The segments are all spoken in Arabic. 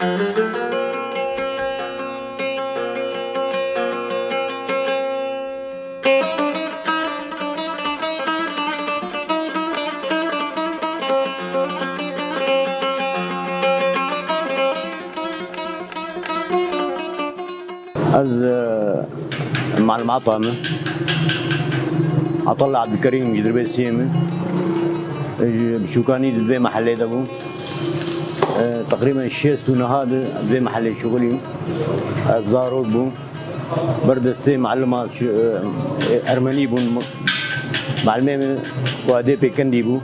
از مع المعطمة عطلة عبد الكريم جدربي السيمة بشوكاني دبي محلي دبو تقريبا الشيست ونهاد دبي محلي شغلي الزارود بو بردستي معلمات أرمني بو معلمين وادي بيكندي بو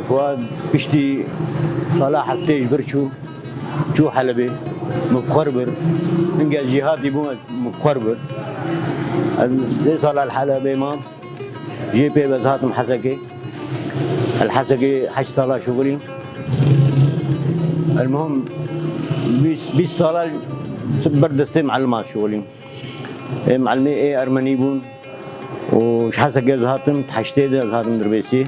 فؤاد بشتي صلاح التيج برشو شو حلبي مبخربر نلقى جهات يبون مبخربر صار الحلبي ما جي بي بزهات محسكي الحسكي حش صلاة شغلي المهم بيش صلاة بردستي معلمات شغلي معلمي ايه ارمني بون وش حسكي زهاتم تحشتي زهاتم دربيسي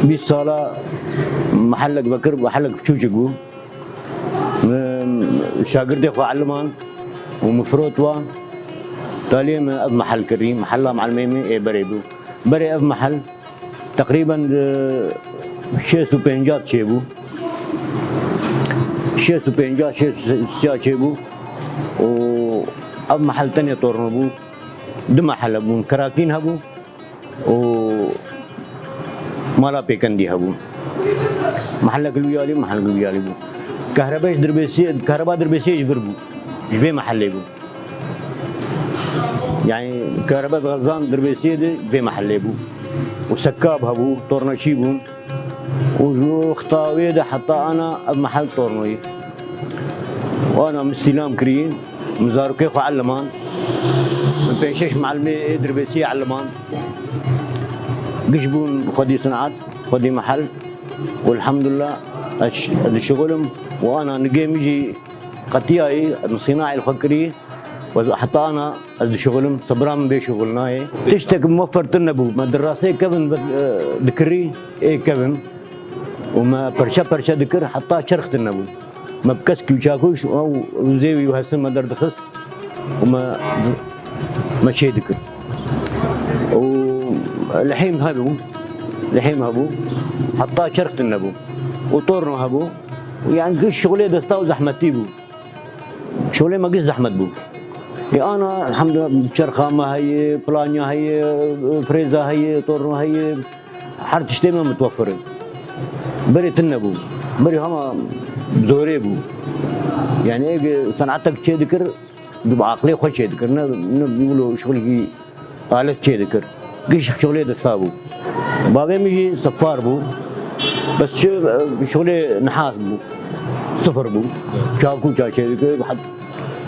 بيش صلاة محلك بكر محلك بشوشكو شاقردي خو علمان ومفروض تعليم اب محل كريم محلها مع الميمي اي بريبو بري اب محل تقريبا شيستو بنجات شيبو شيستو بنجات شيستو شيبو و اب محل تاني طورنبو دو محل ابو كراكين هبو و مالا بيكندي هبو محلك الويالي محلك الويالي بو كهرباء دربيسي كهرباء دربيسي يجبربو يجبي محلي بو يعني كهرباء غزان دربيسي دي في محلي بو وسكاب هبو طورنشي بو وجو خطاوي ده حتى انا بمحل طورنوي وانا مستلام كريم مزاركي خو علمان من بينشش معلمي دربيسي علمان قشبون خدي صنعات خدي محل والحمد لله الشغلهم وانا نقيم يجي قطياي صناعي الفكري وحتى انا شغلهم صبران بشغلنا تشتك موفر تنبو ما دراسي كبن ذكري ايه كبن وما برشا ذكر حتى شرخ تنبو ما بكسكي وشاكوش او زيوي وهسن ما دردخس وما ما شي ذكر ولحيم هبو حتى شرخ تنبو وطورنو هبو يعني كل شغلي دستاو زحمتي بو شغلي ما قص زحمت بو انا الحمد لله شرخه ما هي بلانيا هي فريزا هي طورنو هي حرت شتيمه متوفره بري تنبو بري هما زوري بو يعني ايه صنعتك شي ذكر بعقلي خوش شي ذكر بيقولوا شغلي قالت شي ذكر قش شغلي دستاو بابي ميجي صفار بو بس شغلي نحاس بو صفر بو شاكو شاشة ذكر حد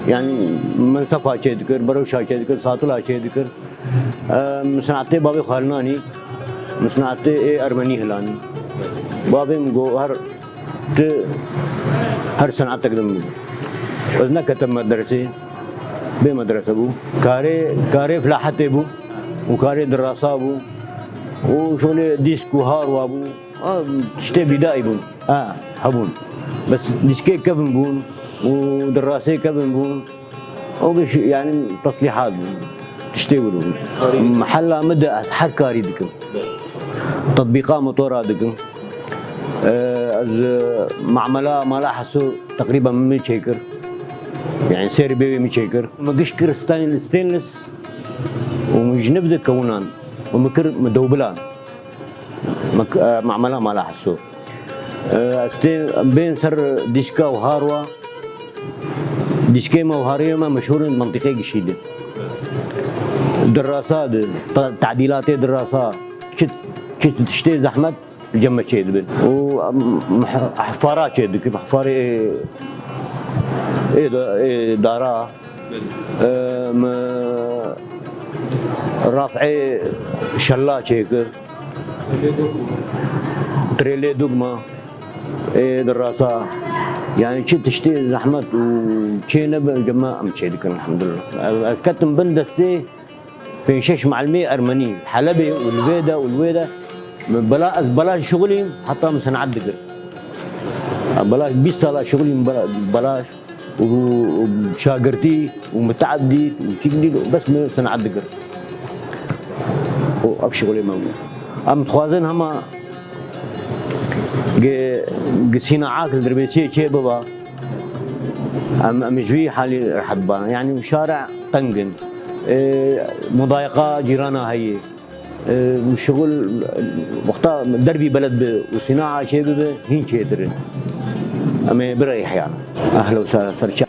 يعني منصفة شيء ذكر بروشة شيء ذكر ساتلا شيء ذكر مصنعتي بابي خالناني مصنعتي أرمني هلاني بابي مجو هر صنعتك دم وزنا كتب مدرسة بمدرسة بو كاري فلاحتي بو وكاري دراسة بو وشغلي ديسكو هار وابو تشتي بدائي بون هبون بس ديسكي كفن بون ودراسي كفن بون وبش يعني تصليحات بون تشتي بون محلها مدى حركاري دكم تطبيقات موتورا دكم معملة ما لاحظوا تقريبا 100 شيكر يعني سيري بيبي 100 شيكر مقشكر ستينلس ومجنب ذا كونان ومكر مدوبلان معملها ما لاحظوا بين سر ديسكا وهاروا ديسكيما وهاريما مشهور منطقة جشيدة دراسات تعديلات دراسات شت تشتي زحمت جمع شيء دبل وحفارات شيء دك حفاري ايه دارا رافعي شلات شيء تريلي دوغما ايه دراسة يعني شي تشتي زحمت وشي نبى جماعة مشي دك الحمد لله اسكتم بندستي في شش معلمي ارمني حلبي والويدا بلاش شغلي حتى مسنعد دقر بلاش 20 سنة شغلي بلاش وشاقرتي ومتعدي وتقدي بس مسنعد دقر وأب شغلي ما أم تخوازن هما قسينا عاكل دربيسية شيء بابا مش في حالي رحبان يعني شارع طنقن مضايقة جيرانها هي شغل وقتها دربي بلد وصناعة شيء هين شيء درن أما بريح يعني أهلا وسهلا سرشا